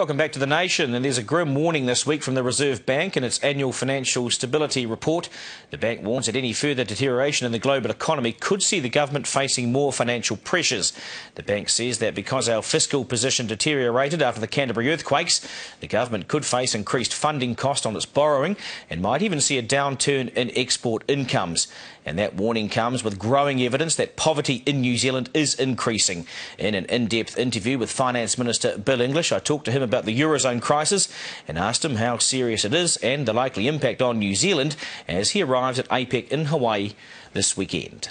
Welcome back to The Nation. And there's a grim warning this week from the Reserve Bank in its annual financial stability report. The bank warns that any further deterioration in the global economy could see the government facing more financial pressures. The bank says that because our fiscal position deteriorated after the Canterbury earthquakes, the government could face increased funding costs on its borrowing and might even see a downturn in export incomes. And that warning comes with growing evidence that poverty in New Zealand is increasing. In an in-depth interview with Finance Minister Bill English, I talked to him about the Eurozone crisis and asked him how serious it is and the likely impact on New Zealand as he arrives at APEC in Hawaii this weekend.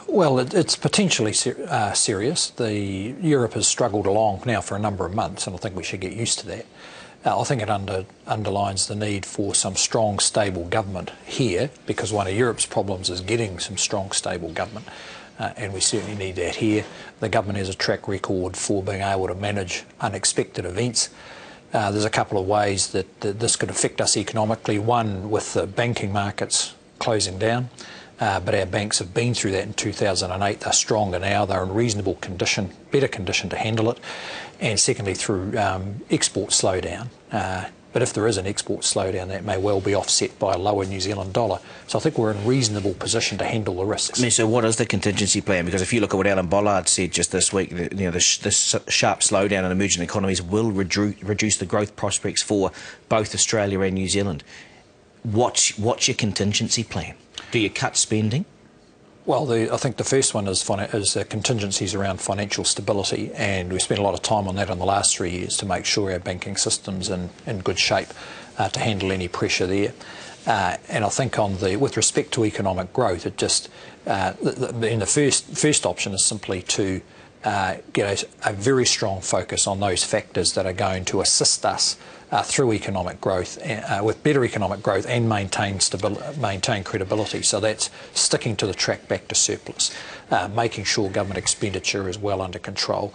Well, it's potentially serious. Europe has struggled along now for a number of months, and I think we should get used to that. I think it underlines the need for some strong, stable government here, because one of Europe's problems is getting some strong, stable government, and we certainly need that here. The government has a track record for being able to manage unexpected events. There's a couple of ways that this could affect us economically. One, with the banking markets closing down, but our banks have been through that in 2008. They're stronger now. They're in reasonable condition, better condition to handle it. And secondly, through export slowdown. But if there is an export slowdown, that may well be offset by a lower New Zealand dollar. So I think we're in a reasonable position to handle the risks. I mean, so what is the contingency plan? Because if you look at what Alan Bollard said just this week, this sharp slowdown in emerging economies will reduce the growth prospects for both Australia and New Zealand. What's your contingency plan? Do you cut spending? Well, I think the first one is contingencies around financial stability, and we spent a lot of time on that in the last 3 years to make sure our banking system's in good shape to handle any pressure there. And I think with respect to economic growth, the first option is simply to get a very strong focus on those factors that are going to assist us through economic growth, with better economic growth, and maintain credibility. So that's sticking to the track back to surplus, making sure government expenditure is well under control,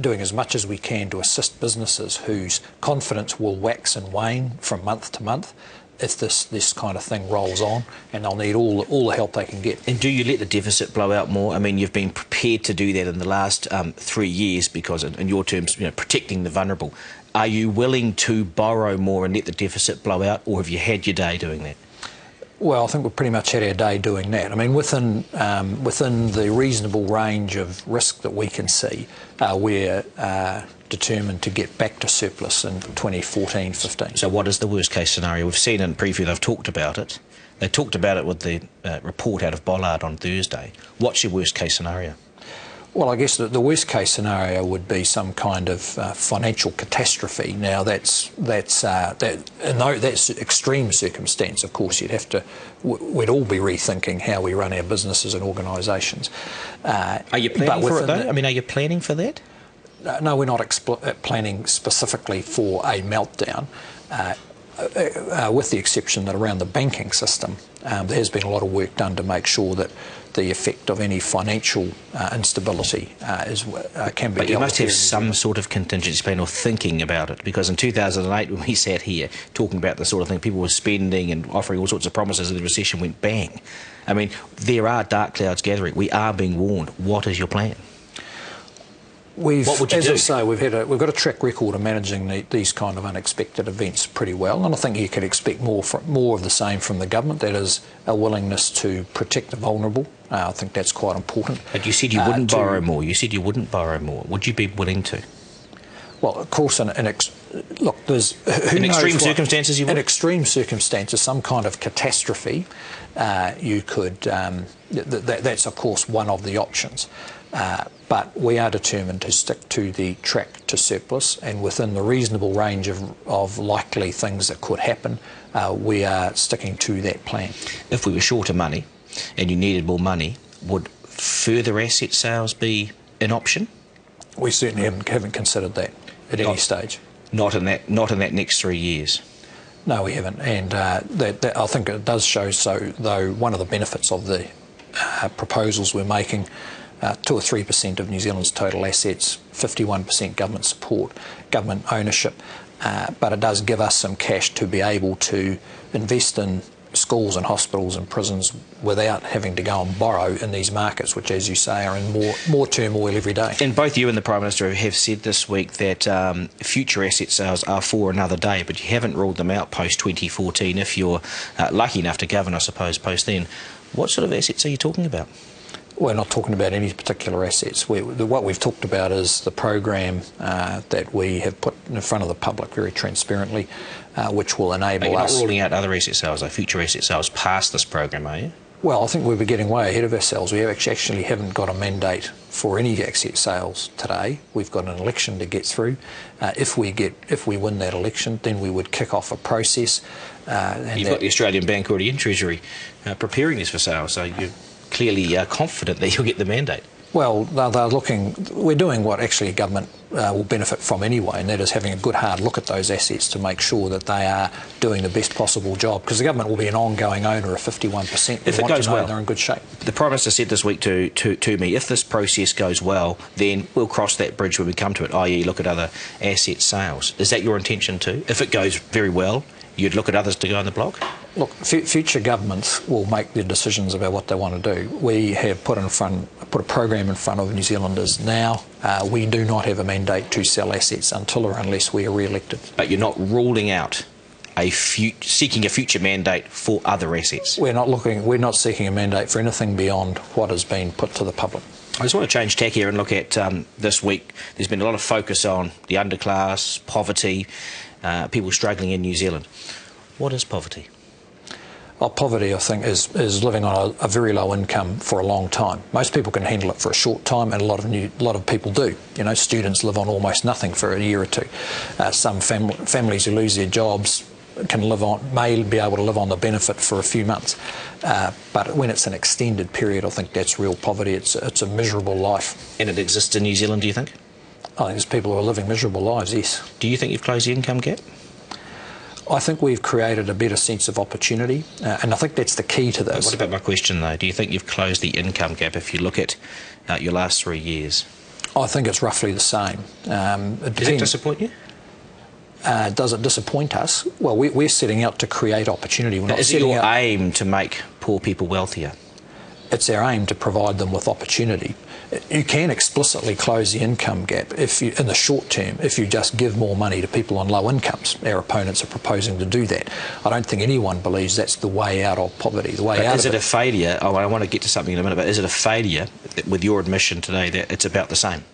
doing as much as we can to assist businesses whose confidence will wax and wane from month to month if this kind of thing rolls on, and they'll need all the help they can get. And do you let the deficit blow out more? I mean, you've been prepared to do that in the last 3 years because, in your terms, protecting the vulnerable. Are you willing to borrow more and let the deficit blow out, or have you had your day doing that? Well, I think we've pretty much had our day doing that. I mean, within the reasonable range of risk that we can see, we're determined to get back to surplus in 2014-15. So what is the worst case scenario? We've seen in preview, they've talked about it. They talked about it with the report out of Bollard on Thursday. What's your worst case scenario? Well, I guess the worst case scenario would be some kind of financial catastrophe. Now, that's extreme circumstance. Of course, we'd all be rethinking how we run our businesses and organisations. Are you planning for it though? I mean, are you planning for that? No, we're not planning specifically for a meltdown. With the exception that around the banking system, there has been a lot of work done to make sure that the effect of any financial instability can be dealt with. But you must have some sort of contingency plan or thinking about it, because in 2008 when we sat here talking about the sort of thing, people were spending and offering all sorts of promises, and the recession went bang. I mean, there are dark clouds gathering. We are being warned. What is your plan? What would you do? As I say, we've got a track record of managing these kind of unexpected events pretty well, and I think you can expect more of the same from the government. That is, a willingness to protect the vulnerable. I think that's quite important. But you said you wouldn't borrow more. You said you wouldn't borrow more. Would you be willing to? Well, of course, look, there's in extreme circumstances. You would? In extreme circumstances, some kind of catastrophe, you could. That's of course one of the options. But we are determined to stick to the track to surplus, and within the reasonable range of likely things that could happen, we are sticking to that plan. If we were short of money and you needed more money, would further asset sales be an option? We certainly haven't considered that at any stage. Not in that next 3 years. No, we haven't, and that I think it does show. So, though, one of the benefits of the proposals we're making. 2 or 3% of New Zealand's total assets, 51% government support, government ownership, but it does give us some cash to be able to invest in schools and hospitals and prisons without having to go and borrow in these markets, which, as you say, are in more turmoil every day. And both you and the Prime Minister have said this week that future asset sales are for another day, but you haven't ruled them out post-2014 if you're lucky enough to govern, I suppose, post then. What sort of assets are you talking about? We're not talking about any particular assets. What we've talked about is the program that we have put in front of the public very transparently, which will enable us... You're not ruling out other asset sales, like future asset sales, past this program, are you? Well, I think we'll be getting way ahead of ourselves. We actually haven't got a mandate for any asset sales today. We've got an election to get through. If we win that election, then we would kick off a process. You've got the Australian Bank already in Treasury preparing this for sale, so you're clearly confident that you'll get the mandate. Well, they're looking... We're doing what actually government will benefit from anyway, and that is having a good hard look at those assets to make sure that they are doing the best possible job, because the government will be an ongoing owner of 51%. If it goes well, they're in good shape. The Prime Minister said this week to me, if this process goes well, then we'll cross that bridge when we come to it, i.e. look at other asset sales. Is that your intention too? If it goes very well, you'd look at others to go on the block? Look, future governments will make their decisions about what they want to do. We have put a program in front of New Zealanders now. We do not have a mandate to sell assets until or unless we are re-elected. But you're not ruling out seeking a future mandate for other assets? We're not seeking a mandate for anything beyond what has been put to the public. I just want to change tack here and look at this week. There's been a lot of focus on the underclass, poverty, people struggling in New Zealand. What is poverty? Well, poverty, I think, is living on a very low income for a long time. Most people can handle it for a short time, and a lot of people do. You know, students live on almost nothing for a year or two. Some families who lose their jobs may be able to live on the benefit for a few months. But when it's an extended period, I think that's real poverty. It's a miserable life. And it exists in New Zealand, do you think? I think there's people who are living miserable lives, yes. Do you think you've closed the income gap? I think we've created a better sense of opportunity, and I think that's the key to this. What about my question, though? Do you think you've closed the income gap if you look at your last 3 years? I think it's roughly the same. Does it disappoint you? Does it disappoint us? Well, we're setting out to create opportunity. Is it your aim to make poor people wealthier? It's our aim to provide them with opportunity. You can explicitly close the income gap in the short term if you just give more money to people on low incomes. Our opponents are proposing to do that. I don't think anyone believes that's the way out of poverty. Is it a failure? Oh, I want to get to something in a minute, but is it a failure with your admission today that it's about the same?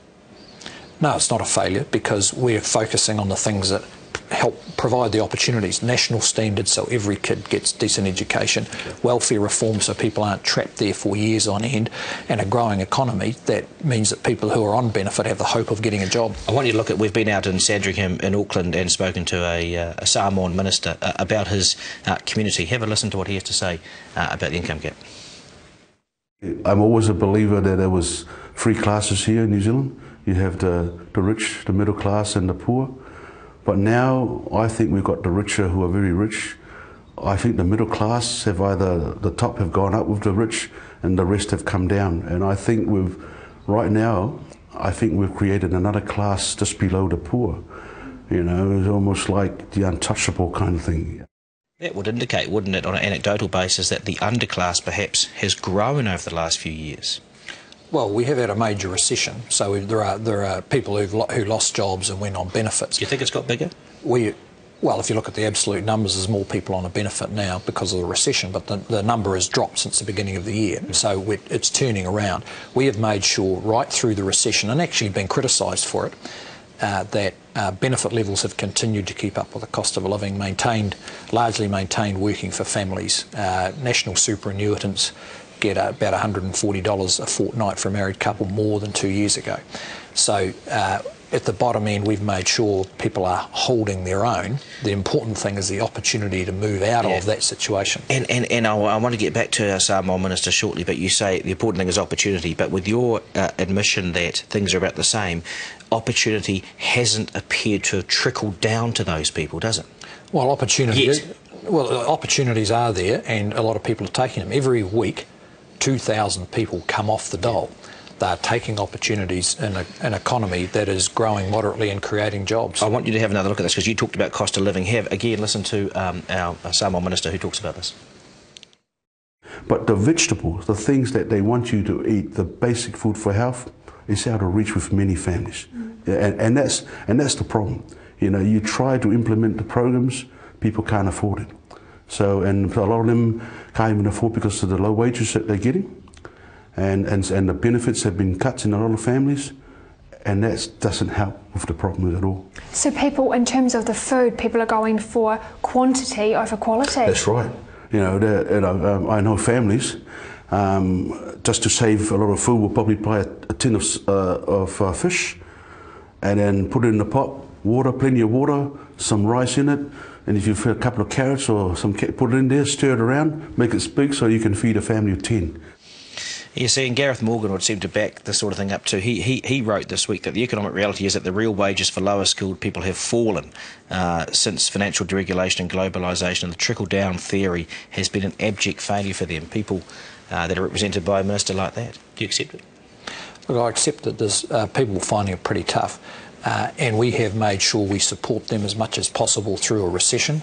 No, it's not a failure, because we're focusing on the things that help provide the opportunities. National standards so every kid gets decent education, welfare reform so people aren't trapped there for years on end, and a growing economy that means that people who are on benefit have the hope of getting a job. I want you to look at, we've been out in Sandringham in Auckland and spoken to a Samoan minister about his community. Have a listen to what he has to say about the income gap. I'm always a believer that there was three classes here in New Zealand. You have the rich, the middle class and the poor. But now I think we've got the richer who are very rich. I think the middle class have the top have gone up with the rich and the rest have come down. And I think right now, I think we've created another class just below the poor. You know, it's almost like the untouchable kind of thing. That would indicate, wouldn't it, on an anecdotal basis, that the underclass perhaps has grown over the last few years? Well, we have had a major recession, so there are people who lost jobs and went on benefits. Do you think it's got bigger? Well, if you look at the absolute numbers, there's more people on a benefit now because of the recession, but the number has dropped since the beginning of the year, so it's turning around. We have made sure right through the recession, and actually been criticised for it, that benefit levels have continued to keep up with the cost of living, largely maintained working for families. National superannuitants get about $140 a fortnight for a married couple, more than 2 years ago. So at the bottom end, we've made sure people are holding their own. The important thing is the opportunity to move out of that situation. And I want to get back to our Samoan Minister shortly, but you say the important thing is opportunity. But with your admission that things are about the same, opportunity hasn't appeared to have trickled down to those people, does it? Well, opportunities are there, and a lot of people are taking them. Every week, 2,000 people come off the dole. They're taking opportunities in an economy that is growing moderately and creating jobs. I want you to have another look at this, because you talked about cost of living. Again, listen to our Samoan Minister who talks about this. But the vegetables, the things that they want you to eat, the basic food for health, is out of reach with many families. And that's the problem. You know, you try to implement the programs, people can't afford it. So, and a lot of them can't even afford because of the low wages that they're getting. And the benefits have been cut in a lot of families. And that doesn't help with the problem at all. So people, in terms of the food, people are going for quantity over quality? That's right. You know, I know families, just to save a lot of food, will probably buy a tin of fish and then put it in the pot, water, plenty of water, some rice in it, and if you feed a couple of carrots or some, put it in there, stir it around, make it big so you can feed a family of 10. You see, and Gareth Morgan would seem to back this sort of thing up too. He wrote this week that the economic reality is that the real wages for lower skilled people have fallen since financial deregulation and globalisation, and the trickle-down theory has been an abject failure for them. People that are represented by a minister like that. Do you accept it? Look, I accept that there's people finding it pretty tough, and we have made sure we support them as much as possible through a recession.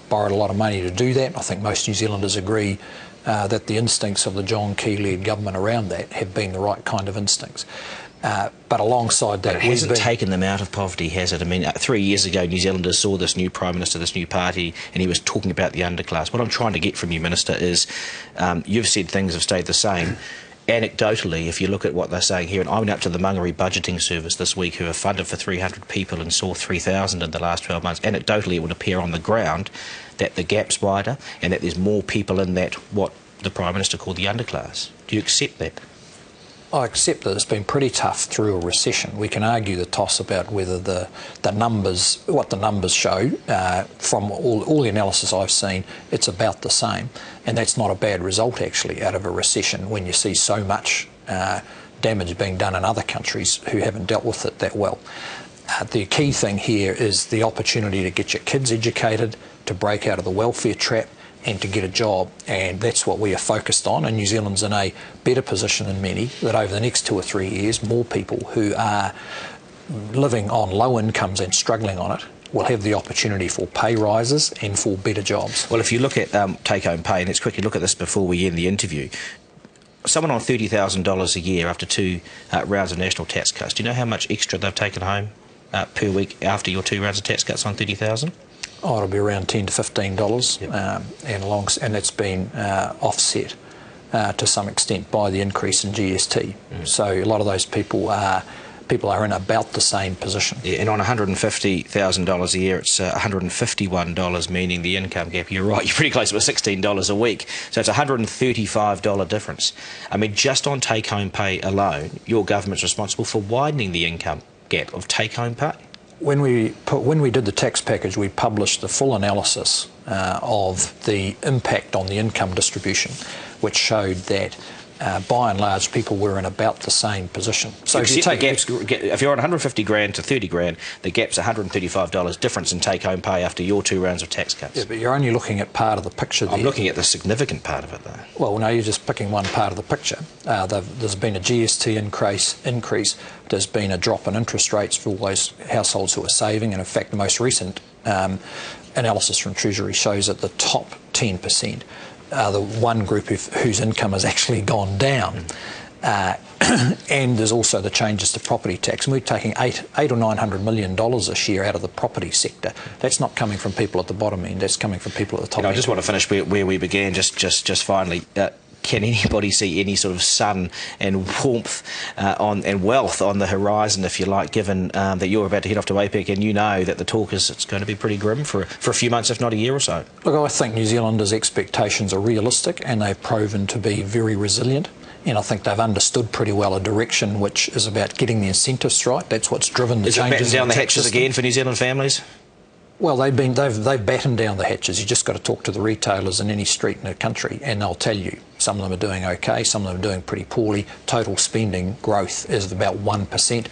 Borrowed a lot of money to do that. I think most New Zealanders agree that the instincts of the John Key-led government around that have been the right kind of instincts. But alongside that, it hasn't taken them out of poverty, has it? I mean, 3 years ago, New Zealanders saw this new Prime Minister, this new party, and he was talking about the underclass. What I'm trying to get from you, Minister, is you've said things have stayed the same. Anecdotally, if you look at what they're saying here, and I went up to the Mangere Budgeting Service this week, who are funded for 300 people and saw 3,000 in the last 12 months. Anecdotally, it would appear on the ground that the gap's wider and that there's more people in that, what the Prime Minister called the underclass. Do you accept that? I accept that it's been pretty tough through a recession. We can argue the toss about whether the numbers, what the numbers show. From all the analysis I've seen, it's about the same. And that's not a bad result, actually, out of a recession when you see so much damage being done in other countries who haven't dealt with it that well. The key thing here is the opportunity to get your kids educated, to break out of the welfare trap, and to get a job, and that's what we are focused on. And New Zealand's in a better position than many, that over the next 2 or 3 years, more people who are living on low incomes and struggling on it will have the opportunity for pay rises and for better jobs. Well, if you look at take-home pay, and let's quickly look at this before we end the interview, someone on $30,000 a year after 2 rounds of national tax cuts, do you know how much extra they've taken home per week after your 2 rounds of tax cuts on $30,000? Oh, it'll be around $10 to $15, yep. And that's been offset to some extent by the increase in GST. So a lot of those people are in about the same position. Yeah, and on $150,000 a year, it's $151, meaning the income gap. You're right, you're pretty close to $16 a week. So it's a $135 difference. I mean, just on take-home pay alone, your government's responsible for widening the income gap of take-home pay. When we did the tax package, we published the full analysis of the impact on the income distribution, which showed that by and large people were in about the same position. So if you're on 150 grand to 30 grand, the gap's $135 difference in take-home pay after your 2 rounds of tax cuts. Yeah, but you're only looking at part of the picture there. I'm looking at the significant part of it, though. Well, no, you're just picking one part of the picture. There's been a GST increase. There's been a drop in interest rates for all those households who are saving, and in fact the most recent analysis from Treasury shows that the top 10% are the one group whose income has actually gone down. And there's also the changes to property tax, and we're taking $800 or $900 million this year out of the property sector. That's not coming from people at the bottom end, that's coming from people at the top end. I just want to finish where we began, just finally. Can anybody see any sort of sun and warmth and wealth on the horizon, if you like, given that you're about to head off to APEC and you know that the talk is it's going to be pretty grim for a few months, if not a year or so? Look, I think New Zealanders' expectations are realistic and they've proven to be very resilient. And I think they've understood pretty well a direction which is about getting the incentives right. That's what's driven the changes. Is it batten down the hatches again for New Zealand families? Well, they've battened down the hatches. You just got to talk to the retailers in any street in the country and they'll tell you. Some of them are doing okay, some of them are doing pretty poorly. Total spending growth is about 1%.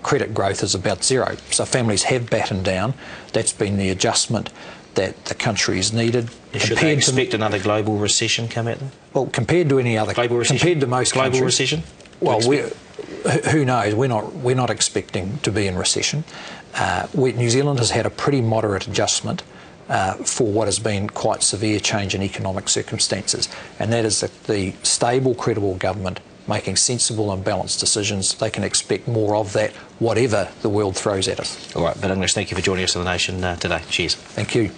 Credit growth is about 0. So families have battened down. That's been the adjustment that the country's needed. Should they expect another global recession come at them? Well, compared to any other... Global recession? Compared to most global countries... recession? Well, who knows? We're not expecting to be in recession. New Zealand has had a pretty moderate adjustment for what has been quite severe change in economic circumstances, and that is the stable, credible government making sensible and balanced decisions. They can expect more of that, whatever the world throws at us. All right, Bill English, thank you for joining us on The Nation today. Cheers. Thank you.